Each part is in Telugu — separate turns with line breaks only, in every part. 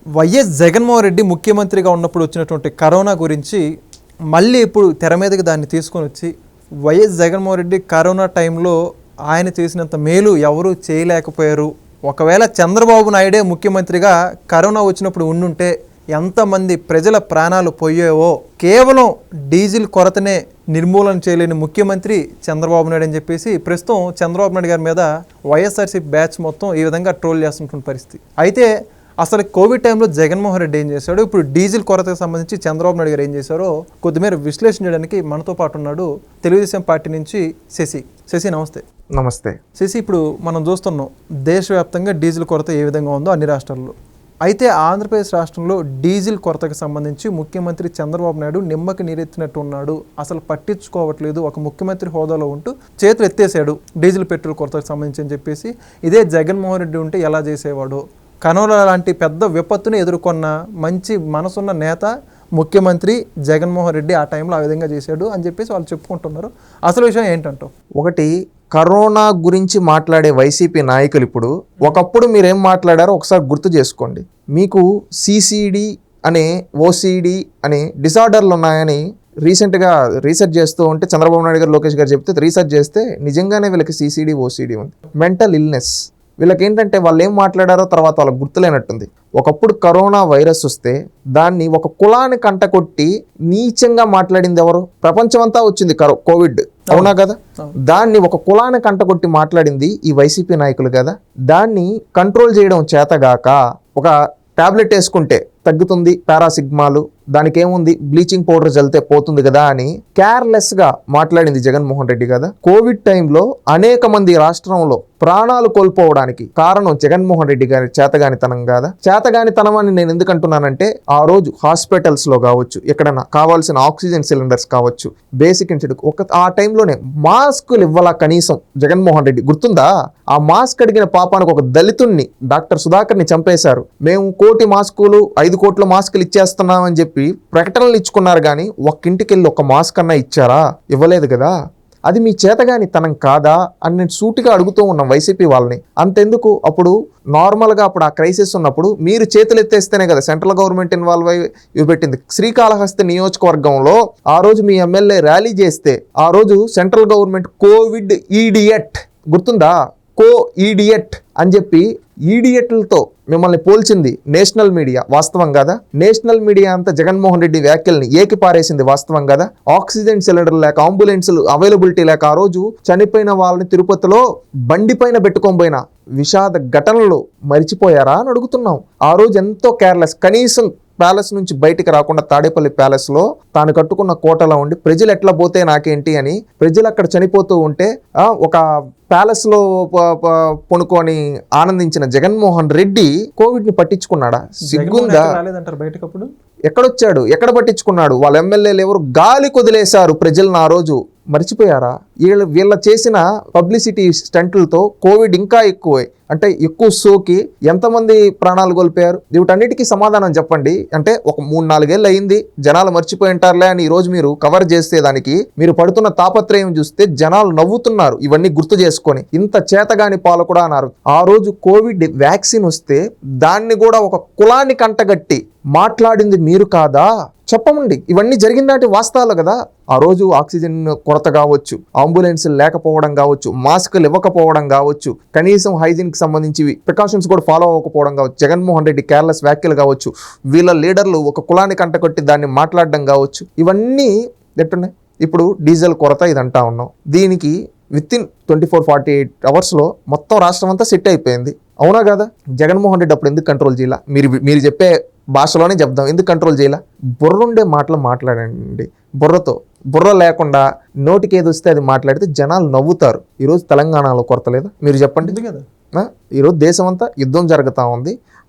వైఎస్ జగన్మోహన్ రెడ్డి ముఖ్యమంత్రిగా ఉన్నప్పుడు వచ్చినటువంటి కరోనా గురించి మళ్ళీ ఇప్పుడు తెర మీదకి దాన్ని తీసుకొని వచ్చి వైఎస్ జగన్మోహన్ రెడ్డి కరోనా టైంలో ఆయన చేసినంత మేలు ఎవరూ చేయలేకపోయారు. ఒకవేళ చంద్రబాబు నాయుడే ముఖ్యమంత్రిగా కరోనా వచ్చినప్పుడు ఉండుంటే ఎంతమంది ప్రజల ప్రాణాలు పోయేవో, కేవలం డీజిల్ కొరతనే నిర్మూలన చేయలేని ముఖ్యమంత్రి చంద్రబాబు నాయుడు అని చెప్పేసి ప్రస్తుతం చంద్రబాబు నాయుడు గారి మీద వైఎస్ఆర్సీపీ బ్యాచ్ మొత్తం ఈ విధంగా ట్రోల్ చేస్తున్న పరిస్థితి. అయితే అసలు కోవిడ్ టైంలో జగన్మోహన్ రెడ్డి ఏం చేశాడు, ఇప్పుడు డీజిల్ కొరతకు సంబంధించి చంద్రబాబు నాయుడు గారు ఏం చేశారో కొద్దిమేర విశ్లేషణ చేయడానికి మనతో పాటు ఉన్నాడు తెలుగుదేశం పార్టీ నుంచి శశి. శశి నమస్తే.
నమస్తే
శశి, ఇప్పుడు మనం చూస్తున్నాం దేశవ్యాప్తంగా డీజిల్ కొరత ఏ విధంగా ఉందో అన్ని రాష్ట్రాల్లో. అయితే ఆంధ్రప్రదేశ్ రాష్ట్రంలో డీజిల్ కొరతకు సంబంధించి ముఖ్యమంత్రి చంద్రబాబు నాయుడు నిమ్మకి నీరెత్తినట్టు ఉన్నాడు, అసలు పట్టించుకోవట్లేదు, ఒక ముఖ్యమంత్రి హోదాలో ఉంటూ చేతులు ఎత్తేసాడు డీజిల్ పెట్రోల్ కొరతకు సంబంధించి అని చెప్పేసి. ఇదే జగన్మోహన్ రెడ్డి ఉంటే ఎలా చేసేవాడు, కరోనా లాంటి పెద్ద విపత్తుని ఎదుర్కొన్న మంచి మనసున్న నేత ముఖ్యమంత్రి జగన్మోహన్ రెడ్డి ఆ టైంలో ఆ విధంగా చేశాడు అని చెప్పేసి వాళ్ళు చెప్పుకుంటున్నారు. అసలు విషయం ఏంటంటావు?
ఒకటి, కరోనా గురించి మాట్లాడే వైసీపీ నాయకులు ఇప్పుడు ఒకప్పుడు మీరేం మాట్లాడారో ఒకసారి గుర్తు చేసుకోండి. మీకు సిసిడి అనే ఓసిడి అనే డిసార్డర్లు ఉన్నాయని రీసెంట్గా రీసెర్చ్ చేస్తూ ఉంటే చంద్రబాబు నాయుడు గారు, లోకేష్ గారు చెప్తే రీసెర్చ్ చేస్తే నిజంగానే వీళ్ళకి సిసిడి ఓసిడి ఉంది, మెంటల్ ఇల్నెస్. వీళ్ళకి ఏంటంటే వాళ్ళు ఏం మాట్లాడారో తర్వాత వాళ్ళకి గుర్తులేనట్టుంది. ఒకప్పుడు కరోనా వైరస్ వస్తే దాన్ని ఒక కులాన్ని కంటకొట్టి నీచంగా మాట్లాడింది ఎవరు? ప్రపంచమంతా వచ్చింది కోవిడ్, అవునా కదా? దాన్ని ఒక కులాన్ని కంటకొట్టి మాట్లాడింది ఈ వైసీపీ నాయకులు కదా. దాన్ని కంట్రోల్ చేయడం చేతగాక ఒక టాబ్లెట్ వేసుకుంటే తగ్గుతుంది, పారాసిగ్మాలు, దానికి ఏముంది, బ్లీచింగ్ పౌడర్ చల్లితే పోతుంది కదా అని కేర్లెస్గా మాట్లాడింది జగన్మోహన్ రెడ్డి కదా. కోవిడ్ టైంలో అనేక మంది రాష్ట్రంలో ప్రాణాలు కోల్పోవడానికి కారణం జగన్మోహన్ రెడ్డి గారి చేతగానితనం కాదా? చేతగానితనం అని నేను ఎందుకు అంటున్నానంటే, ఆ రోజు హాస్పిటల్స్లో కావచ్చు, ఎక్కడన్నా కావాల్సిన ఆక్సిజన్ సిలిండర్స్ కావచ్చు, బేసిక్ ఇన్సిడెంట్ ఆ టైంలోనే మాస్కులు ఇవ్వాలా కనీసం జగన్మోహన్ రెడ్డి, గుర్తుందా? ఆ మాస్క్ అడిగిన పాపానికి ఒక దళితుణ్ణి, డాక్టర్ సుధాకర్ని చంపేశారు. మేము 1 కోటి మాస్కులు 5 కోట్ల మాస్కులు ఇచ్చేస్తున్నామని చెప్పి ప్రకటనలు ఇచ్చుకున్నారు, కానీ ఒక్కింటికి వెళ్ళి ఒక మాస్క్ అన్నా ఇచ్చారా? ఇవ్వలేదు కదా. అది మీ చేతగాని తనం కాదా అని నేను సూటిగా అడుగుతూ ఉన్నాం వైసీపీ వాళ్ళని. అంతెందుకు, అప్పుడు నార్మల్గా అప్పుడు ఆ క్రైసిస్ ఉన్నప్పుడు మీరు చేతులు ఎత్తేస్తేనే కదా సెంట్రల్ గవర్నమెంట్ ఇన్వాల్వ్ అయ్యి ఇవ్వబెట్టింది. శ్రీకాళహస్తి నియోజకవర్గంలో ఆ రోజు మీ ఎమ్మెల్యే ర్యాలీ చేస్తే ఆ రోజు సెంట్రల్ గవర్నమెంట్ కోవిడ్ ఈడియట్, గుర్తుందా? ఈడియట్ అని చెప్పి ఈడియట్లతో మిమ్మల్ని పోల్చింది నేషనల్ మీడియా, వాస్తవం కదా? నేషనల్ మీడియా అంతా జగన్మోహన్ రెడ్డి వ్యాఖ్యల్ని ఏకిపారేసింది, వాస్తవం కదా? ఆక్సిజన్ సిలిండర్ లేక, అంబులెన్సులు అవైలబిలిటీ లేక ఆ రోజు చనిపోయిన వాళ్ళని తిరుపతిలో బండి పైన పెట్టుకొని పోయిన విషాద ఘటనలు మరిచిపోయారా అని అడుగుతున్నాం. ఆ రోజు ఎంతో కేర్లెస్, కనీసం ప్యాలెస్ నుంచి బయటికి రాకుండా తాడేపల్లి ప్యాలెస్లో తాను కట్టుకున్న కోటలో ఉండి ప్రజలు ఎట్లా పోతే నాకేంటి అని ప్రజలు అక్కడ చనిపోతూ ఉంటే ఒక ప్యాలెస్లో పొనుకొని ఆనందించిన జగన్మోహన్ రెడ్డి కోవిడ్ని పట్టించుకున్నాడా? సిగ్గుందా?
బయటకప్పుడు
ఎక్కడొచ్చాడు, ఎక్కడ పట్టించుకున్నాడు? వాళ్ళ ఎమ్మెల్యేలు ఎవరు గాలి కొదిలేశారు ప్రజలను ఆ రోజు, మర్చిపోయారా? వీళ్ళ చేసిన పబ్లిసిటీ స్టంట్లతో కోవిడ్ ఇంకా ఎక్కువ సోకి ఎంతమంది ప్రాణాలు కోల్పోయారు? వీటన్నిటికీ సమాధానం చెప్పండి. అంటే ఒక 3-4 ఏళ్ళు అయింది, జనాలు మర్చిపోయి ఉంటారులే అని ఈరోజు మీరు కవర్ చేస్తే దానికి మీరు పడుతున్న తాపత్రయం చూస్తే జనాలు నవ్వుతున్నారు. ఇవన్నీ గుర్తు చేసుకొని ఇంత చేతగాని పాలకుడా అన్నారు. ఆ రోజు కోవిడ్ వ్యాక్సిన్ వస్తే దాన్ని కూడా ఒక కులాన్ని కంటగట్టి మాట్లాడింది మీరు కాదా? చెప్పమండి. ఇవన్నీ జరిగిందంటే వాస్తవాలు కదా. ఆ రోజు ఆక్సిజన్ కొరత కావచ్చు, అంబులెన్సులు లేకపోవడం కావచ్చు, మాస్కులు ఇవ్వకపోవడం కావచ్చు, కనీసం హైజీన్కి సంబంధించి ప్రికాషన్స్ కూడా ఫాలో అవ్వకపోవడం కావచ్చు, జగన్మోహన్ రెడ్డి కేర్లెస్ వ్యాఖ్యలు కావచ్చు, వీళ్ళ లీడర్లు ఒక కులాన్ని కంటకొట్టి దాన్ని మాట్లాడడం కావచ్చు, ఇవన్నీ ఎట్టున్నాయి. ఇప్పుడు డీజిల్ కొరత ఇది అంటా ఉన్నాం. దీనికి వితిన్ 24-48 అవర్స్లో మొత్తం రాష్ట్రం అంతా సెట్ అయిపోయింది, అవునా కదా? జగన్మోహన్ రెడ్డి అప్పుడు ఎందుకు కంట్రోల్ చేయాల? మీరు చెప్పే భాషలోనే చెప్దాం, ఎందుకు కంట్రోల్ చేయాల? బుర్రుండే మాటలు మాట్లాడండి. బుర్ర లేకుండా నోటికి ఏది వస్తే అది మాట్లాడితే జనాలు నవ్వుతారు. ఈరోజు తెలంగాణలో కొరత లేదా? మీరు చెప్పండి కదా. ఈరోజు దేశం అంతా యుద్ధం జరుగుతూ ఉంది,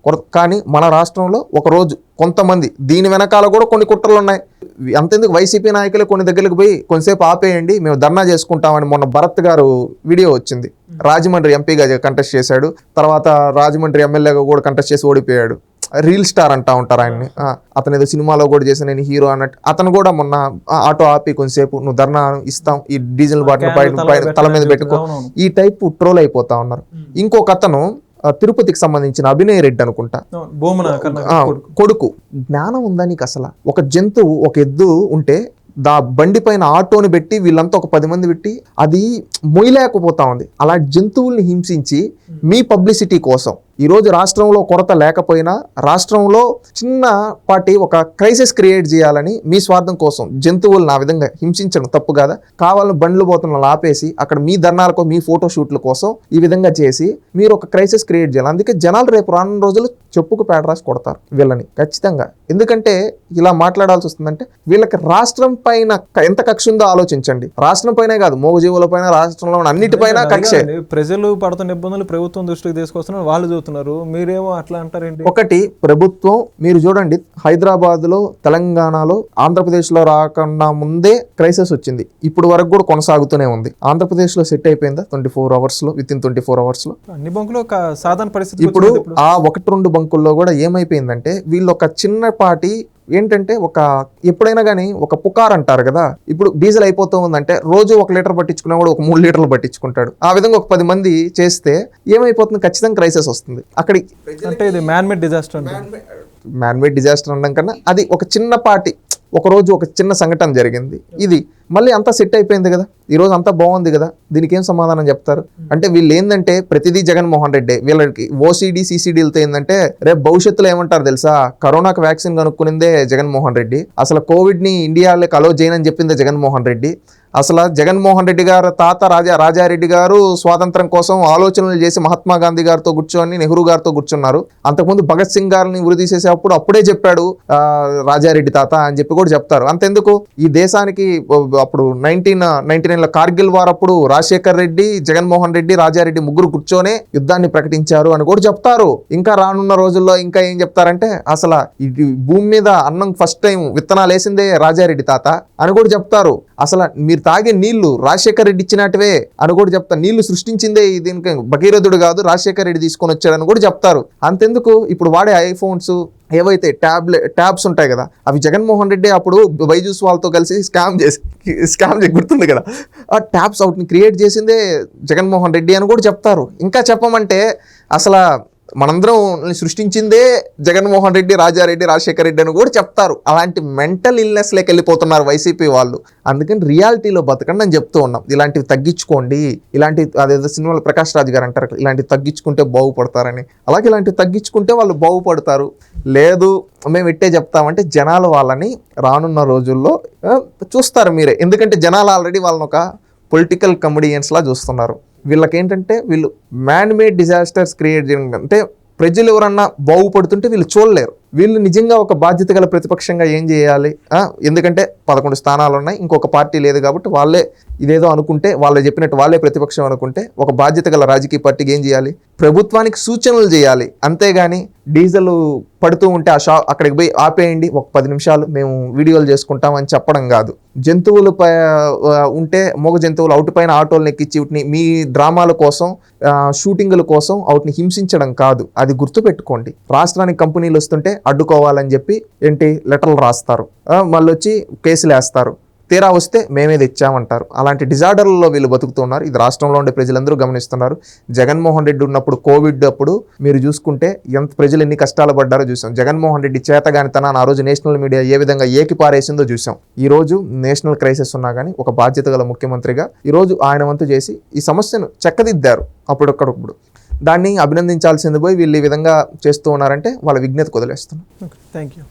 కానీ మన రాష్ట్రంలో ఒకరోజు కొంతమంది, దీని వెనకాల కూడా కొన్ని కుట్రలు ఉన్నాయి. అంతెందుకు, వైసీపీ నాయకులు కొన్ని దగ్గరికి పోయి కొంతసేపు ఆపేయండి, మేము ధర్నా చేసుకుంటామని మొన్న భరత్ గారు వీడియో వచ్చింది. రాజమండ్రి ఎంపీగా కంటెస్ట్ చేశాడు, తర్వాత రాజమండ్రి ఎమ్మెల్యేగా కూడా కంటెస్ట్ చేసి ఓడిపోయాడు. రీల్ స్టార్ అంటా ఉంటారు ఆయన్ని. అతను ఏదో సినిమాలో కూడా చేసి నేను హీరో అన్నట్టు అతను కూడా మొన్న ఆటో ఆపి కొంతసేపు నువ్వు ధర్నా ఇస్తాం, ఈ డీజిల్ బాటిల్ తల మీద పెట్టుకో, ఈ టైప్ ట్రోల్ అయిపోతా ఉన్నారు. ఇంకొక అతను తిరుపతికి సంబంధించిన అభినయ్ రెడ్డి అనుకుంటా
భూమన
కొడుకు. జ్ఞానం ఉందా నీకు అసలు? ఒక జంతువు, ఒక ఎద్దు ఉంటే బండి పైన ఆటోని పెట్టి వీళ్ళంతా ఒక 10 మంది పెట్టి అది మొయ్యలేకపోతా ఉంది. అలా జంతువుల్ని హింసించి మీ పబ్లిసిటీ కోసం ఈరోజు రాష్ట్రంలో కొరత లేకపోయినా రాష్ట్రంలో చిన్నపాటి ఒక క్రైసిస్ క్రియేట్ చేయాలని మీ స్వార్థం కోసం జంతువులను ఆ విధంగా హింసించడం తప్పు కాదా? కావాలని బండ్లు పోతున్న ఆపేసి అక్కడ మీ ధర్నాలకు మీ ఫోటో షూట్ల కోసం ఈ విధంగా చేసి మీరు ఒక క్రైసిస్ క్రియేట్ చేయాలి. అందుకే జనాలు రేపు రానున్న రోజులు చెప్పుకు పేడ రాసి కొడతారు వీళ్ళని ఖచ్చితంగా. ఎందుకంటే ఇలా మాట్లాడాల్సి వస్తుందంటే వీళ్ళకి రాష్ట్రం పైన ఎంత కక్ష ఉందో ఆలోచించండి. రాష్ట్రం పైనే కాదు, మూగజీవుల పైన, రాష్ట్రంలో ఉన్న అన్నిటిపైన కక్షే.
ప్రజలు పడుతున్న ఇబ్బందులు ప్రభుత్వం దృష్టికి తీసుకొస్తున్నారు, వాళ్ళు చూస్తున్నారు, మీరేమో అట్లా అంటారేంటి?
ఒకటి ప్రభుత్వం, మీరు చూడండి హైదరాబాద్ లో, తెలంగాణలో, ఆంధ్రప్రదేశ్ లో రాకుండా ముందే క్రైసిస్ వచ్చింది. ఇప్పుడు వరకు కూడా కొనసాగుతూనే ఉంది. ఆంధ్రప్రదేశ్ లో సెట్ అయిపోయిందా 24 hours లో, విత్ ఇన్ 24 hours లో?
అన్ని బంకులు సాధారణ పరిస్థితి.
ఇప్పుడు ఆ 1-2 బంకుల్లో కూడా ఏమైపోయిందంటే వీళ్ళు ఒక చిన్నపాటి ఏంటంటే ఎప్పుడైనా కానీ ఒక పుకార్ అంటారు కదా, ఇప్పుడు డీజిల్ అయిపోతూ ఉందంటే రోజు 1 లీటర్ పట్టించుకున్నా కూడా ఒక 3 లీటర్లు పట్టించుకుంటాడు. ఆ విధంగా ఒక 10 మంది చేస్తే ఏమైపోతుంది? ఖచ్చితంగా క్రైసిస్ వస్తుంది. అక్కడి
అంటే ఇది మ్యాన్మేడ్ డిజాస్టర్.
మ్యాన్మేడ్ డిజాస్టర్ అనడం కన్నా అది ఒక చిన్నపాటి, ఒక రోజు ఒక చిన్న సంఘటన జరిగింది, ఇది మళ్ళీ అంతా సెట్ అయిపోయింది కదా, ఈ రోజు అంతా బాగుంది కదా, దీనికి ఏం సమాధానం చెప్తారు? అంటే వీళ్ళు ఏంటంటే ప్రతిదీ జగన్మోహన్ రెడ్డి, వీళ్ళకి ఓసీడీ CCDలతో ఏంటంటే రేపు భవిష్యత్తులో ఏమంటారు తెలుసా? కరోనాకు వ్యాక్సిన్ కనుక్కునిందే జగన్మోహన్ రెడ్డి, అసలు కోవిడ్ని ఇండియాలోకి అలో చేయనని చెప్పిందే జగన్మోహన్ రెడ్డి, అసలు జగన్మోహన్ రెడ్డి గారు తాత రాజారెడ్డి గారు స్వాతంత్రం కోసం ఆలోచనలు చేసి మహాత్మా గాంధీ గారితో కూర్చొని, నెహ్రూ గారితో కూర్చున్నారు. అంతకుముందు భగత్ సింగ్ గారిని ఉరి తీసేసేటప్పుడు అప్పుడే చెప్పాడు రాజారెడ్డి తాత అని చెప్పి కూడా చెప్తారు. అంతెందుకు, ఈ దేశానికి అప్పుడు 1999లో కార్గిల్ వార్ అప్పుడు రాజశేఖర్ రెడ్డి, జగన్మోహన్ రెడ్డి, రాజారెడ్డి ముగ్గురు కూర్చొని యుద్ధాన్ని ప్రకటించారు అని కూడా చెప్తారు. ఇంకా రానున్న రోజుల్లో ఇంకా ఏం చెప్తారంటే అసలు ఈ భూమి మీద అన్నం ఫస్ట్ టైం విత్తనాలు వేసిందే రాజారెడ్డి తాత అని కూడా చెప్తారు. అసలు మీరు తాగే నీళ్లు రాజశేఖర్ రెడ్డి ఇచ్చినట్టువే అని కూడా చెప్తారు. నీళ్లు సృష్టించిందే దీనికి భగీరథుడు కాదు, రాజశేఖర్ రెడ్డి తీసుకొని వచ్చాడని కూడా చెప్తారు. అంతెందుకు, ఇప్పుడు వాడే ఐఫోన్స్ ఏవైతే ట్యాబ్స్ ఉంటాయి కదా, అవి జగన్మోహన్ రెడ్డి అప్పుడు బైజూస్ వాళ్ళతో కలిసి స్కామ్ చేసి గుర్తుంది కదా, ఆ ట్యాబ్స్ అవుట్ని క్రియేట్ చేసిందే జగన్మోహన్ రెడ్డి అని కూడా చెప్తారు. ఇంకా చెప్పమంటే అసలు మనందరం సృష్టించిందే జగన్మోహన్ రెడ్డి, రాజారెడ్డి, రాజశేఖర రెడ్డి అని కూడా చెప్తారు. అలాంటి మెంటల్ ఇల్నెస్లోకి వెళ్ళిపోతున్నారు వైసీపీ వాళ్ళు. అందుకని రియాలిటీలో బతకండి అని చెప్తూ ఉన్నాం. ఇలాంటివి తగ్గించుకోండి, అదేదో సినిమాలో ప్రకాష్ రాజ్ గారు అంటారు ఇలాంటివి తగ్గించుకుంటే బాగుపడతారని. అలాగే ఇలాంటివి తగ్గించుకుంటే వాళ్ళు బాగుపడతారు. లేదు మేము ఇట్టే చెప్తామంటే జనాలు వాళ్ళని రానున్న రోజుల్లో చూస్తారు మీరే. ఎందుకంటే జనాలు ఆల్రెడీ వాళ్ళని ఒక పొలిటికల్ కమెడియన్స్లా చూస్తున్నారు. వీళ్ళకేంటంటే వీళ్ళు మ్యాన్మేడ్ డిజాస్టర్స్ క్రియేట్ చేయడం అంటే ప్రజలు ఎవరన్నా బాగుపడుతుంటే వీళ్ళు చూడలేరు. వీళ్ళు నిజంగా ఒక బాధ్యత గల ప్రతిపక్షంగా ఏం చేయాలి? ఎందుకంటే 11 స్థానాలు ఉన్నాయి, ఇంకొక పార్టీ లేదు కాబట్టి వాళ్ళే ఇదేదో అనుకుంటే, వాళ్ళు చెప్పినట్టు వాళ్ళే ప్రతిపక్షం అనుకుంటే ఒక బాధ్యత గల రాజకీయ పార్టీకి ఏం చేయాలి? ప్రభుత్వానికి సూచనలు చేయాలి. అంతేగాని డీజిల్ పడుతూ ఉంటే అక్కడికి పోయి ఆపేయండి, ఒక 10 నిమిషాలు మేము వీడియోలు చేసుకుంటాం అని చెప్పడం కాదు. జంతువులు ఉంటే మూగ జంతువులు అవుట్ పైన ఆటోలను ఎక్కించి వీటిని మీ డ్రామాల కోసం, షూటింగుల కోసం వాటిని హింసించడం కాదు. అది గుర్తుపెట్టుకోండి. రాష్ట్రానికి కంపెనీలు వస్తుంటే అడ్డుకోవాలని చెప్పి లెటర్లు రాస్తారు, మళ్ళీ వచ్చి కేసులు వేస్తారు. తీరా వస్తే మేమే తెచ్చామంటారు. అలాంటి డిజార్డర్లలో వీళ్ళు బతుకుతున్నారు. ఇది రాష్ట్రంలో ఉండే ప్రజలందరూ గమనిస్తున్నారు. జగన్మోహన్ రెడ్డి ఉన్నప్పుడు కోవిడ్ అప్పుడు మీరు చూసుకుంటే ఎంత ప్రజలు ఎన్ని కష్టాలు పడ్డారో చూసాం. జగన్మోహన్ రెడ్డి చేతగానితనాన్ని ఆ రోజు నేషనల్ మీడియా ఏ విధంగా ఏకిపారేసిందో చూసాం. ఈ రోజు నేషనల్ క్రైసిస్ ఉన్నా కానీ ఒక బాధ్యత గల ముఖ్యమంత్రిగా ఈరోజు ఆయన వంతు చేసి ఈ సమస్యను చక్కదిద్దారు. అప్పుడొక్కడప్పుడు దాన్ని అభినందించాల్సింది పోయి వీళ్ళు ఈ విధంగా చేస్తూ ఉన్నారంటే వాళ్ళ విజ్ఞతకు వదిలేస్తున్నాం.
Thank you.